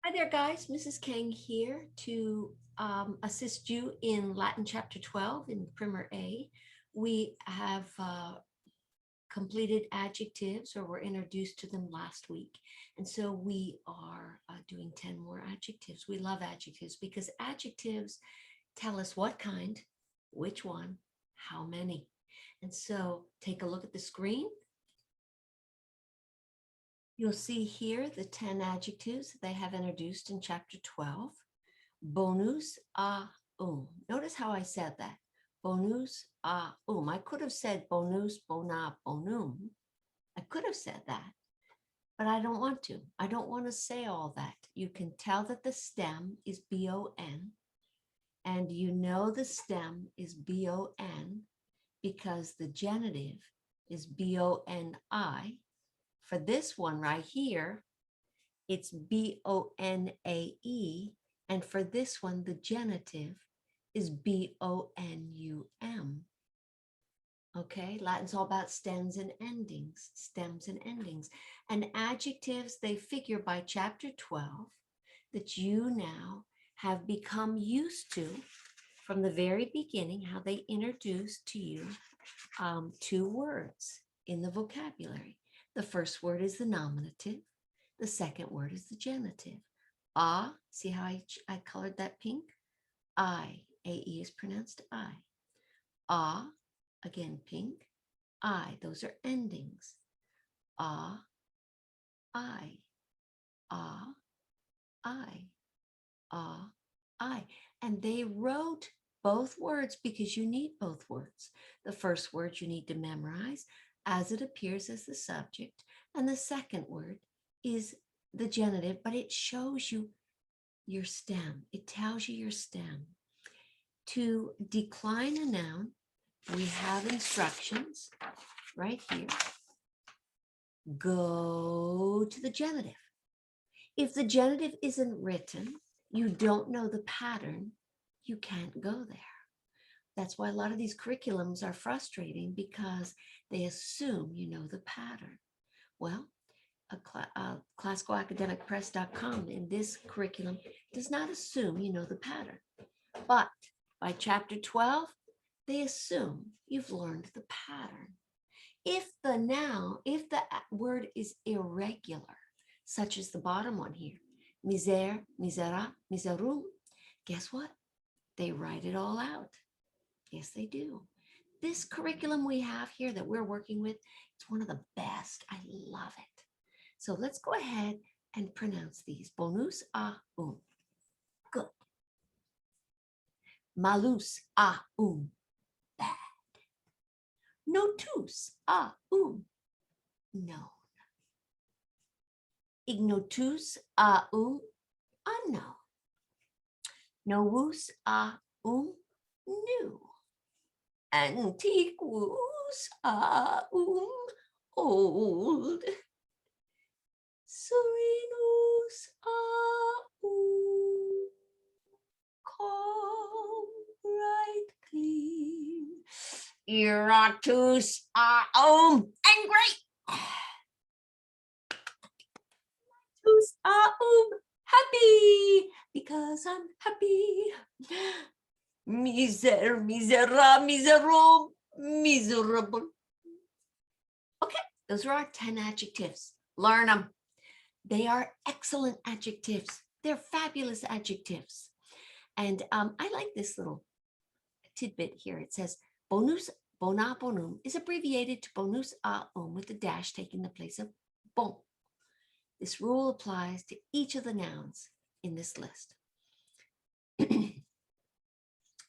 Hi there, guys. Mrs. Kang here to assist you in Latin Chapter 12 in Primer A. We have completed adjectives or were introduced to them last week. And so we are doing 10 more adjectives. We love adjectives because adjectives tell us what kind, which one, how many. And so take a look at the screen. You'll see here the 10 adjectives they have introduced in chapter 12. Bonus a Notice how I said that. Bonus a I could have said bonus, bona, bonum. I could have said that, but I don't want to. I don't want to say all that. You can tell that the stem is B-O-N, and you know the stem is B-O-N because the genitive is B-O-N-I. For this one right here, it's B-O-N-A-E. And for this one, the genitive is B-O-N-U-M. Okay, Latin's all about stems and endings, And adjectives, they figure by chapter 12 that you now have become used to from the very beginning, how they introduce to you two words in the vocabulary. The first word is the nominative. The second word is the genitive. See how I colored that pink? A-E is pronounced I. Again, pink. Those are endings. I. And they wrote both words because you need both words. The first word you need to memorize as it appears as the subject. And the second word is the genitive, but it shows you your stem. It tells you your stem. To decline a noun, we have instructions right here. Go to the genitive. If the genitive isn't written, you don't know the pattern, you can't go there. That's why a lot of these curriculums are frustrating because they assume you know the pattern. Well, classicalacademicpress.com in this curriculum does not assume you know the pattern. But by chapter 12, they assume you've learned the pattern. If the word is irregular, such as the bottom one here, misère, misera, miserum, guess what? They write it all out. Yes, they do. This curriculum we have here that we're working with, it's one of the best. I love it. So let's go ahead and pronounce these. Bonus a Good. Malus a Bad. Notus a Known. Ignotus a Unknown. Novus a New. Antiquus a Old. Serenus a calm, bright, clean. Iratus a angry. Iratus a happy, because I'm happy. Misera, miserum, miserable. Okay, those are our 10 adjectives. Learn them. They are excellent adjectives. They're fabulous adjectives. And I like this little tidbit here. It says bonus, bona, bonum is abbreviated to bonus a with the dash taking the place of bon. This rule applies to each of the nouns in this list.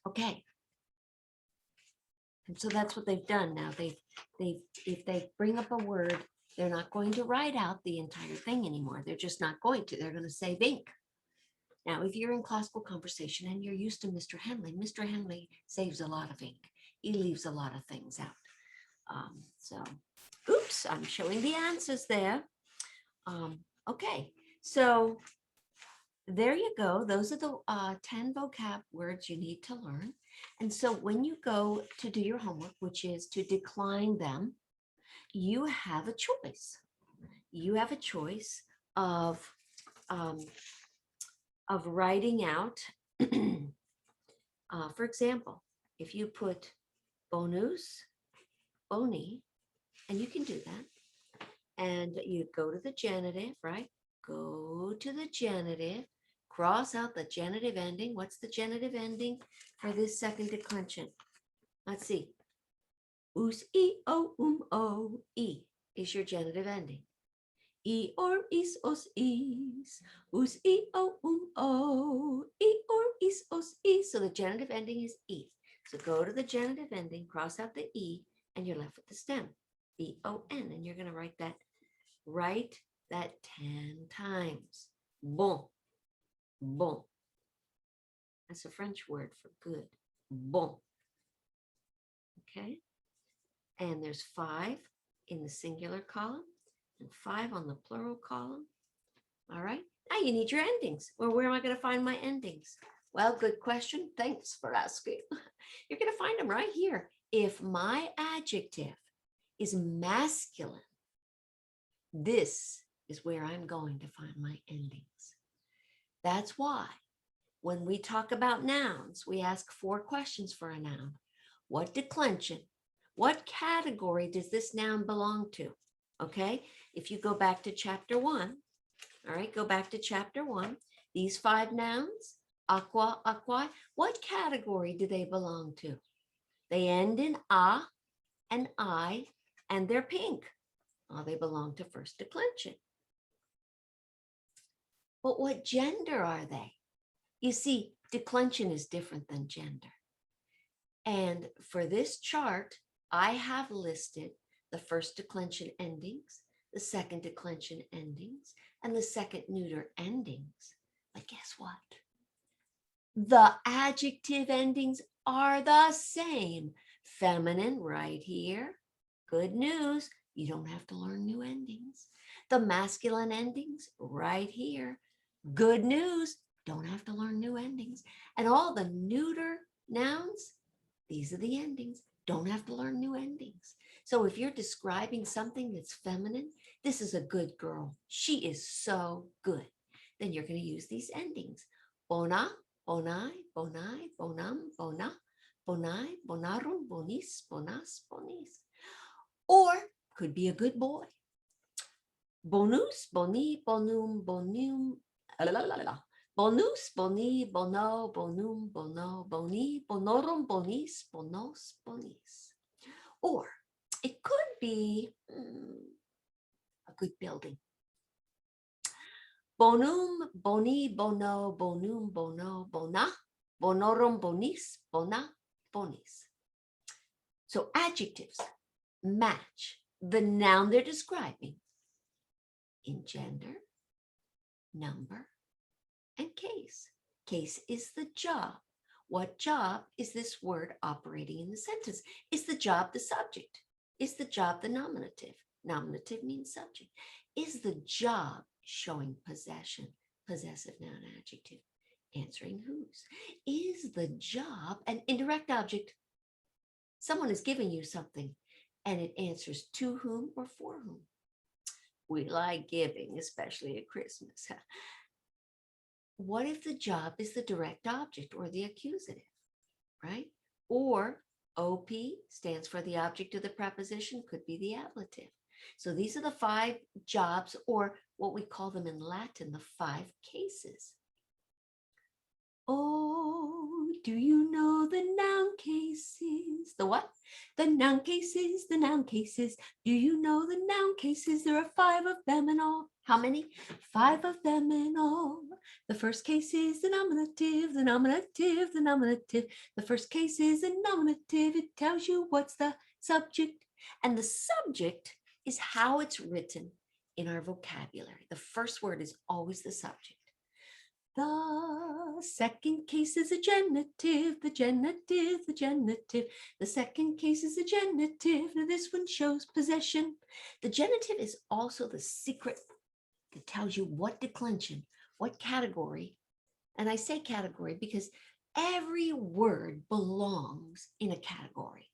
Okay. And so that's what they've done now. If they bring up a word, they're not going to write out the entire thing anymore. They're just not going to. They're going to save ink. Now, if you're in classical conversation and you're used to Mr. Henley saves a lot of ink. He leaves a lot of things out. Oops, I'm showing the answers there. Okay, so there you go. Those are the 10 vocab words you need to learn. And so when you go to do your homework, which is to decline them, you have a choice. You have a choice of of writing out, for example, if you put bonus, boni, and you can do that, and you go to the genitive, right? Go to the genitive, cross out the genitive ending. What's the genitive ending for this second declension? Let's see. Us, e, o, e is your genitive ending. E or is os is, us, e, o, e or is os is. So the genitive ending is e. So go to the genitive ending, cross out the e, and you're left with the stem, B-O-N, and you're going to write that 10 times. Bon, bon. That's a French word for good. Bon. Okay. And there's 5 in the singular column and 5 on the plural column. All right. Now you need your endings. Well, where am I going to find my endings? Well, good question. Thanks for asking. You're going to find them right here. If my adjective is masculine, this is where I'm going to find my endings. That's why when we talk about nouns, we ask 4 questions for a noun. What declension? What category does this noun belong to? Okay, if you go back to chapter 1, all right, go back to chapter 1. These 5 nouns, aqua, aqua, what category do they belong to? They end in a and I, and they're pink. Oh, they belong to first declension. But what gender are they? You see, declension is different than gender. And for this chart, I have listed the first declension endings, the second declension endings, and the second neuter endings. But guess what? The adjective endings are the same. Feminine right here. Good news, you don't have to learn new endings. The masculine endings right here. Good news, don't have to learn new endings. And all the neuter nouns, these are the endings. Don't have to learn new endings. So if you're describing something that's feminine, this is a good girl. She is so good. Then you're going to use these endings. Bona, bonai, bonai, bonam, bona, bonai, bonarum, bonis, bonas, bonis. Or could be a good boy. Bonus, boni, bonum, bonum, bonus, boni, bono, bonum, bono, boni, bonorum, bonis, bonos, bonis. Or it could be a good building. Bonum, boni, bono, bonum, bono, bona, bonorum, bonis, bona, bonis. So adjectives match the noun they're describing in gender, number, and case. Case is the job. What job is this word operating in the sentence? Is the job the subject? Is the job the nominative? Nominative means subject. Is the job showing possession? Possessive noun adjective. Answering whose? Is the job an indirect object? Someone is giving you something and it answers to whom or for whom. We like giving, especially at Christmas. What if the job is the direct object or the accusative, right? Or OP stands for the object of the preposition, could be the ablative. So these are the 5 jobs, or what we call them in Latin, the 5 cases. Oh, do you know the noun cases? The what? The noun cases, the noun cases. Do you know the noun cases? There are 5 of them in all. How many? 5 of them in all. The first case is the nominative, the nominative, the nominative. The first case is a nominative. It tells you what's the subject. And the subject is how it's written in our vocabulary. The first word is always the subject. The second case is a genitive, the genitive, the genitive. The second case is a genitive. Now this one shows possession. The genitive is also the secret that tells you what declension, what category. And I say category because every word belongs in a category.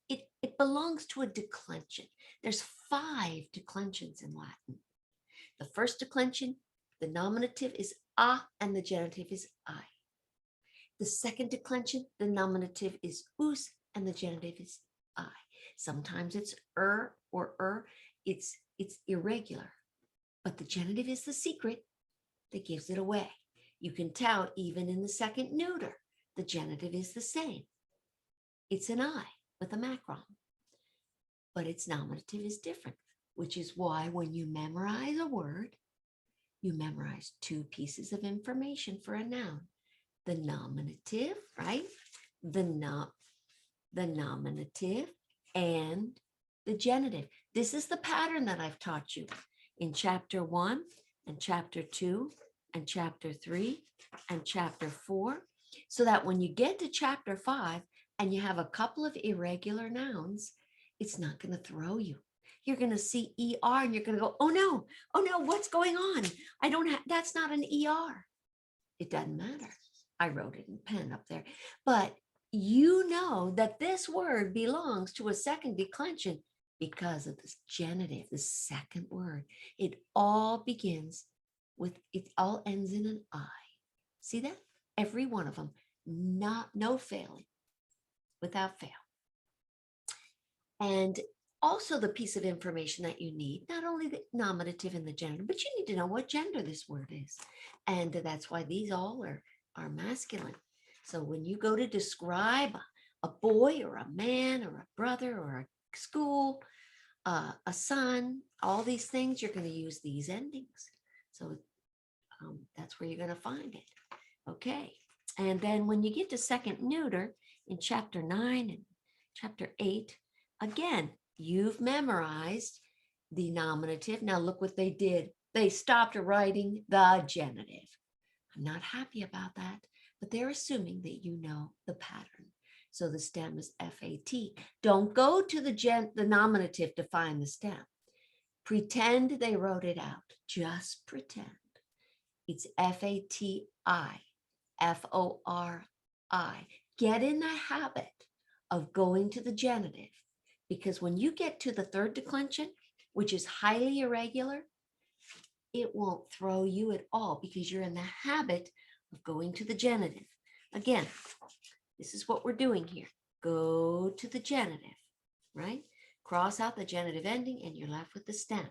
It belongs to a declension. There's 5 declensions in Latin. The first declension, the nominative, is and the genitive is I. The second declension, the nominative is us and the genitive is I. Sometimes it's or. It's irregular, but the genitive is the secret that gives it away. You can tell even in the second neuter, the genitive is the same. It's an I with a macron, but its nominative is different, which is why when you memorize a word, you memorize two pieces of information for a noun. The nominative, right? The nominative and the genitive. This is the pattern that I've taught you in chapter 1 and chapter 2 and chapter 3 and chapter 4, so that when you get to chapter 5 and you have a couple of irregular nouns, it's not going to throw you. You're going to see ER and you're going to go, oh no, what's going on? I don't have, that's not an ER. It doesn't matter. I wrote it in pen up there, but you know that this word belongs to a second declension because of this genitive, the second word. It all begins with, it all ends in an I. See that? Every one of them, no failing, without fail. And also the piece of information that you need, not only the nominative and the genitive, but you need to know what gender this word is. And that's why these all are masculine. So when you go to describe a boy or a man or a brother or a school, a son, all these things, you're going to use these endings. So that's where you're going to find it. Okay. And then when you get to second neuter in chapter 9 and chapter 8, again, you've memorized the nominative. Now look what they did. They stopped writing the genitive. I'm not happy about that, but they're assuming that you know the pattern. So the stem is FAT. Don't go to the nominative to find the stem. Pretend they wrote it out. Just pretend. It's FATI, FORI. Get in the habit of going to the genitive, because when you get to the third declension, which is highly irregular, it won't throw you at all because you're in the habit of going to the genitive. Again, this is what we're doing here. Go to the genitive, right? Cross out the genitive ending and you're left with the stem.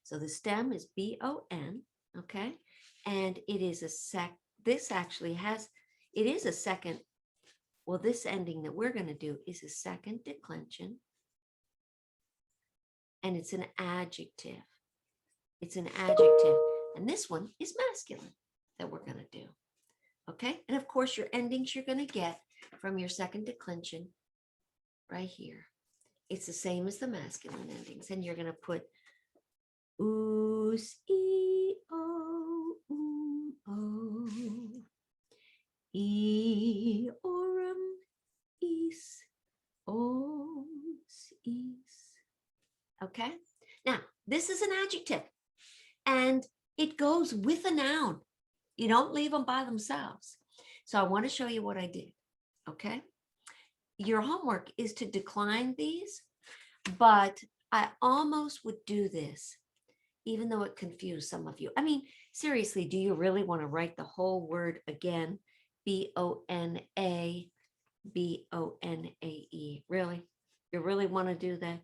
So the stem is BON, okay? And it is this actually has, it is a second, well, this ending that we're going to do is a second declension. And it's an adjective. It's an adjective. And this one is masculine that we're going to do. Okay. And of course, your endings you're going to get from your second declension right here. It's the same as the masculine endings. And you're going to put us, e, o, o, e, orum, is, os, is. Okay. Now, this is an adjective. And it goes with a noun. You don't leave them by themselves. So I want to show you what I did. Okay. Your homework is to decline these, but I almost would do this, even though it confused some of you. I mean, seriously, do you really want to write the whole word again? B-O-N-A, B-O-N-A-E. Really? You really want to do that?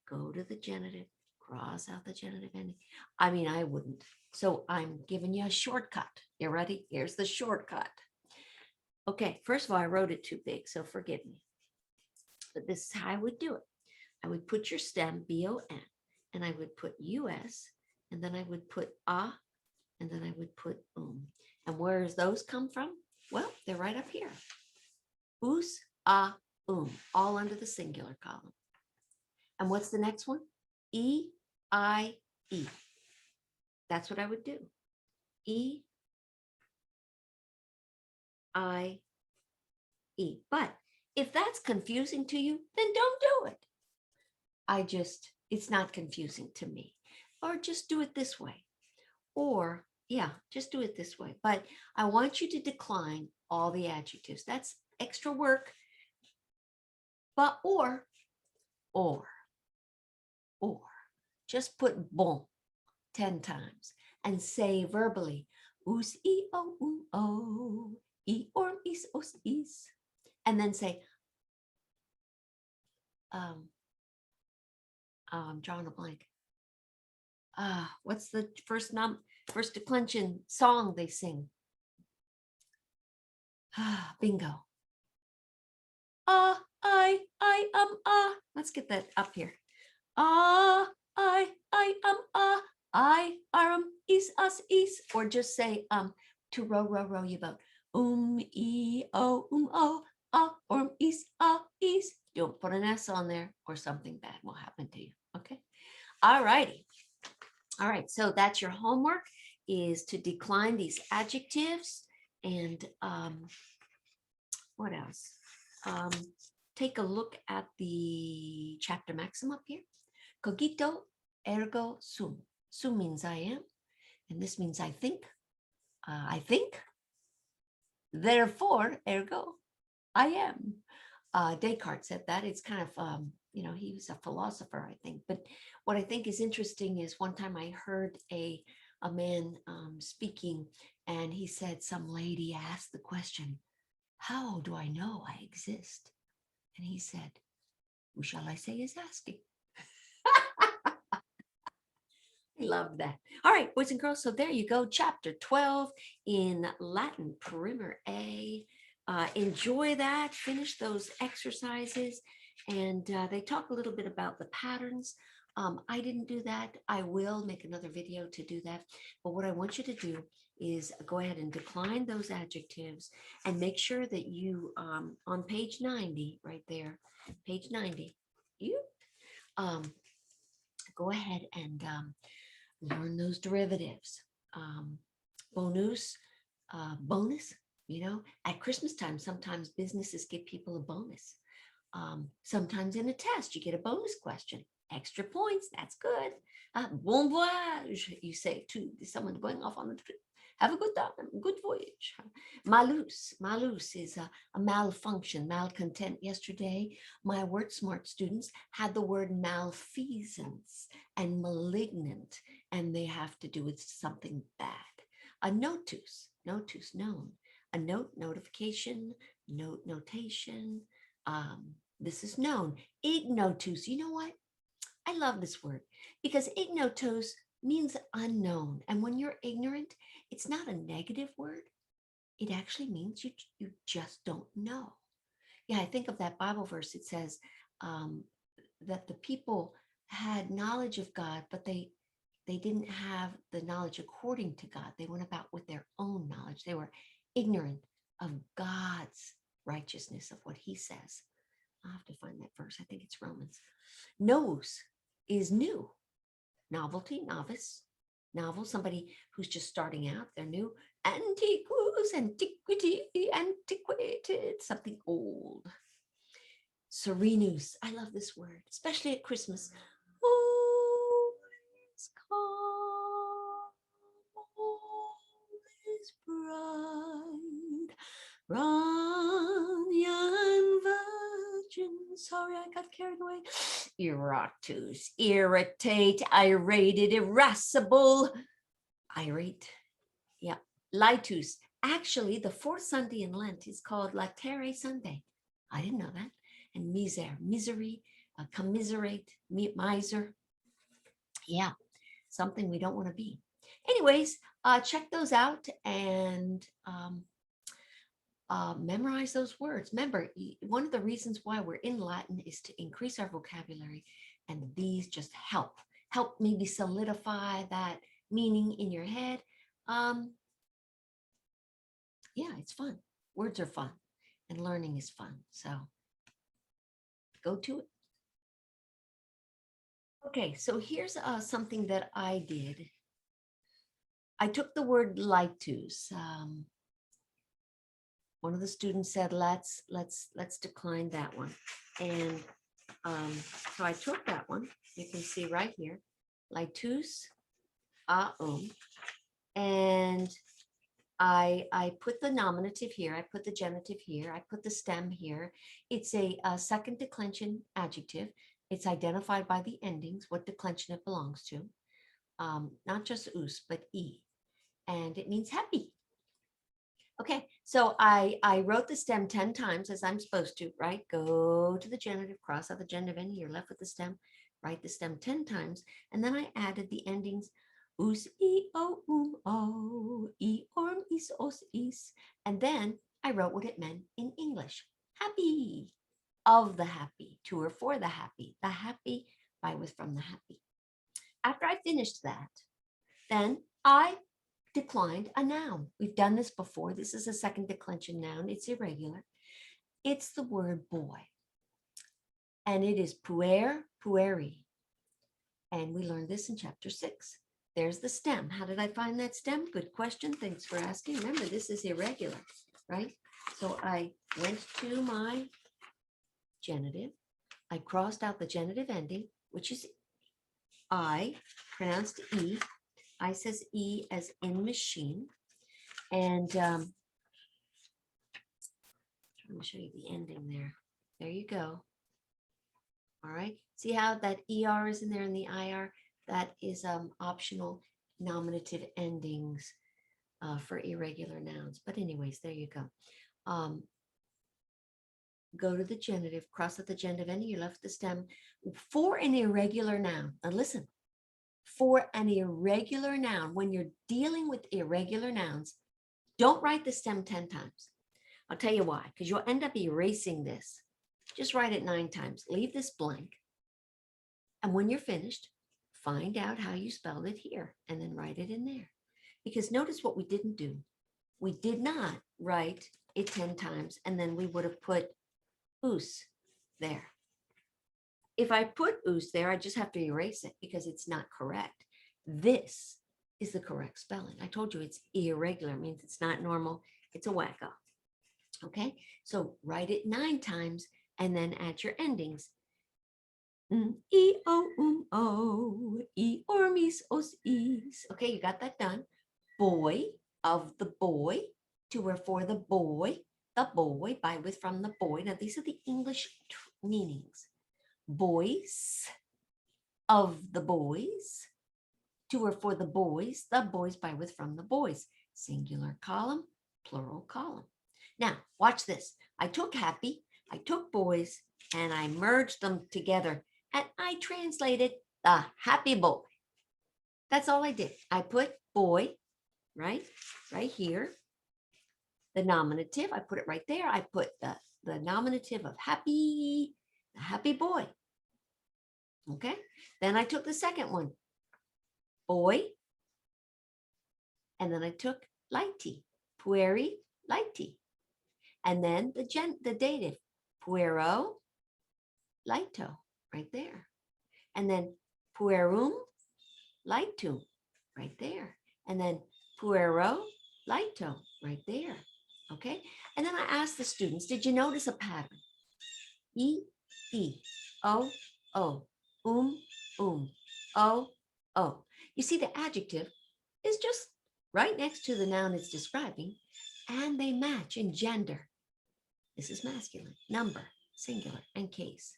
Go to the genitive. Cross out the genitive ending. I mean, I wouldn't. So I'm giving you a shortcut. You ready? Here's the shortcut. Okay, first of all, I wrote it too big, so forgive me. But this is how I would do it. I would put your stem, B-O-N, and I would put U-S, and then I would put A, and then I would put And where does those come from? Well, they're right up here. Us, A, all under the singular column. And what's the next one? E, I, E. That's what I would do. E, I, E. But if that's confusing to you, then don't do it. It's not confusing to me. Or just do it this way. Or, yeah, just do it this way. But I want you to decline all the adjectives. That's extra work. But or. Just put bon 10 times and say verbally, Us, I, o, I, orm, is, os, is. And then say, I'm drawing a blank. What's the first declension song they sing? Bingo. Let's get that up here. I, is, us, is, or just say, to row your boat. E, o, is, is. Don't put an S on there or something bad will happen to you. Okay. All righty. All right. So that's your homework, is to decline these adjectives. And what else? Take a look at the chapter Maxim up here. Cogito ergo sum. Sum means I am, and this means I think. I think. Therefore, ergo, I am. Descartes said that. It's kind of, he was a philosopher, I think. But what I think is interesting is one time I heard a man speaking, and he said some lady asked the question, how do I know I exist? And he said, who shall I say is asking? I love that. All right, boys and girls. So there you go. Chapter 12 in Latin, Primer A. Enjoy that. Finish those exercises. And they talk a little bit about the patterns. I didn't do that. I will make another video to do that. But what I want you to do is go ahead and decline those adjectives and make sure that you, on page 90, right there, page 90, you go ahead and learn those derivatives. Bonus, at Christmas time, sometimes businesses give people a bonus. Sometimes in a test, you get a bonus question. Extra points, that's good. Bon voyage, you say to someone going off on a trip. Have a good time, good voyage. Malus is a malfunction, malcontent. Yesterday, my Word Smart students had the word malfeasance and malignant, and they have to do with something bad. A notus, known. A note, notification, note, notation. This is known. Ignotus, you know what? I love this word because ignotus means unknown. And when you're ignorant, it's not a negative word. It actually means you just don't know. Yeah, I think of that Bible verse. It says that the people had knowledge of God, but they didn't have the knowledge according to God. They went about with their own knowledge. They were ignorant of God's righteousness, of what he says. I'll have to find that verse. I think it's Romans. Nos is new. Novelty, novice, novel, somebody who's just starting out, they're new. Antiquus, antiquity, antiquated, something old. Serenus, I love this word, especially at Christmas. All is calm, all is bright. Run, young virgin. Sorry, I got carried away. Iratus, irritate, irated, irascible. Irate. Yeah. Litus. Actually, the fourth Sunday in Lent is called La Terre Sunday. I didn't know that. And miser, misery, commiserate, miser. Yeah, something we don't want to be. Anyways, check those out and memorize those words. Remember, one of the reasons why we're in Latin is to increase our vocabulary, and these just help maybe solidify that meaning in your head. Yeah, it's fun. Words are fun and learning is fun. So go to it. Okay, so here's something that I did. I took the word litus. One of the students said, let's decline that one. And so I took that one. You can see right here, litus, and I put the nominative here. I put the genitive here. I put the stem here. It's a second declension adjective. It's identified by the endings, what declension it belongs to. Not just us, but e. and it means happy. Okay, so I wrote the stem 10 times as I'm supposed to, right? Go to the genitive, cross out the genitive ending, you're left with the stem, write the stem 10 times, and then I added the endings us, o, e, orm, is, os, is, and then I wrote what it meant in English. Happy, of the happy, to or for the happy, by, with, from the happy. After I finished that, then I declined a noun. We've done this before. This is a second declension noun. It's irregular. It's the word boy. And it is puer, pueri. And we learned this in chapter 6. There's the stem. How did I find that stem? Good question. Thanks for asking. Remember, this is irregular, right? So I went to my genitive. I crossed out the genitive ending, which is I, pronounced E. I says E as in machine. And I'm trying to show you the ending there. There you go. All right. See how that ER is in there in the IR? That is optional nominative endings for irregular nouns. But anyways, there you go. Go to the genitive, cross out the genitive ending, you left the stem. For an irregular noun, now listen, for an irregular noun, when you're dealing with irregular nouns, don't write the stem 10 times. I'll tell you why, because you'll end up erasing this. Just write it 9 times. Leave this blank. And when you're finished, find out how you spelled it here and then write it in there. Because notice what we didn't do. We did not write it 10 times and then we would have put us there. If I put us there, I just have to erase it because it's not correct. This is the correct spelling. I told you it's irregular, it means it's not normal. It's a wacko. Okay, so write it 9 times and then add your endings. E, o, e, ormis, os, is. Okay, you got that done. Boy, of the boy, to or for the boy, by, with, from the boy. Now, these are the English meanings. Boys, of the boys, to or for the boys, by, with, from the boys. Singular column, plural column. Now, watch this. I took happy, I took boys, and I merged them together, and I translated the happy boy. That's all I did. I put boy, right here. The nominative, I put it right there. I put the nominative of happy, the happy boy. Okay. Then I took the second one, boy. And then I took lighty, pueri, lighty. And then the dative, puero, lighto, right there. And then puerum, lightum, right there. And then puero, lighto, right there. Okay. And then I asked the students, did you notice a pattern? E, o, o, o. You see, the adjective is just right next to the noun it's describing, and they match in gender. This is masculine, number, singular, and case.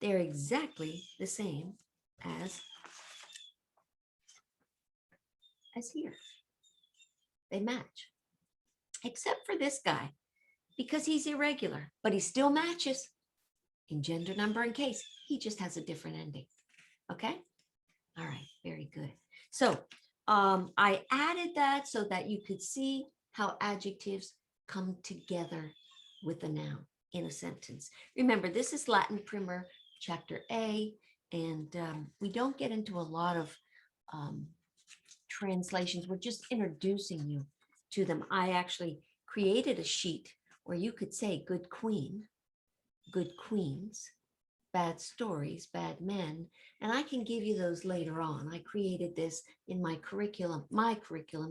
They're exactly the same as here. They match, except for this guy, because he's irregular, but he still matches in gender, number, and case. He just has a different ending. Okay. All right. Very good. So I added that so that you could see how adjectives come together with a noun in a sentence. Remember, this is Latin Primer, Chapter A, and we don't get into a lot of translations. We're just introducing you to them. I actually created a sheet where you could say good queen, good queens, bad stories, bad men, and I can give you those later on. I created this in my curriculum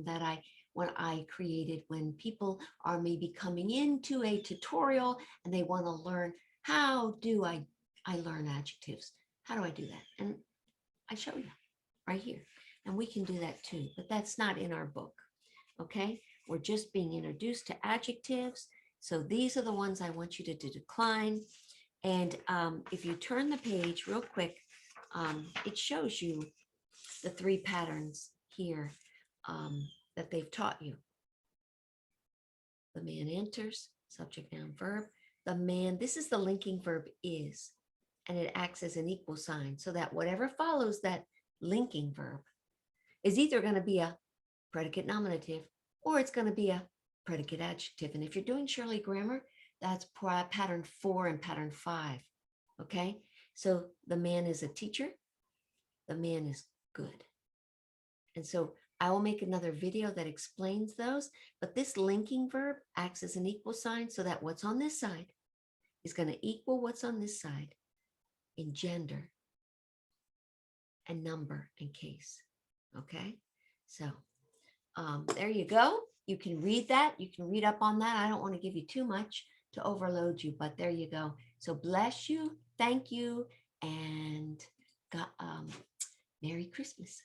that I created when people are maybe coming into a tutorial and they want to learn, how do I learn adjectives? How do I do that? And I show you right here. And we can do that too, but that's not in our book. Okay, we're just being introduced to adjectives. So these are the ones I want you to decline. And if you turn the page real quick, it shows you the 3 patterns here that they've taught you. The man enters, subject, noun, verb. The man, this is the linking verb is, and it acts as an equal sign so that whatever follows that linking verb is either going to be a predicate nominative or it's going to be a predicate adjective. And if you're doing Shirley grammar, that's pattern 4 and pattern 5. Okay, so the man is a teacher. The man is good. And so I will make another video that explains those, but this linking verb acts as an equal sign so that what's on this side is going to equal what's on this side in gender and number and case. Okay, so there you go. You can read that. You can read up on that. I don't want to give you too much to overload you, but there you go. So bless you. Thank you. And God, Merry Christmas.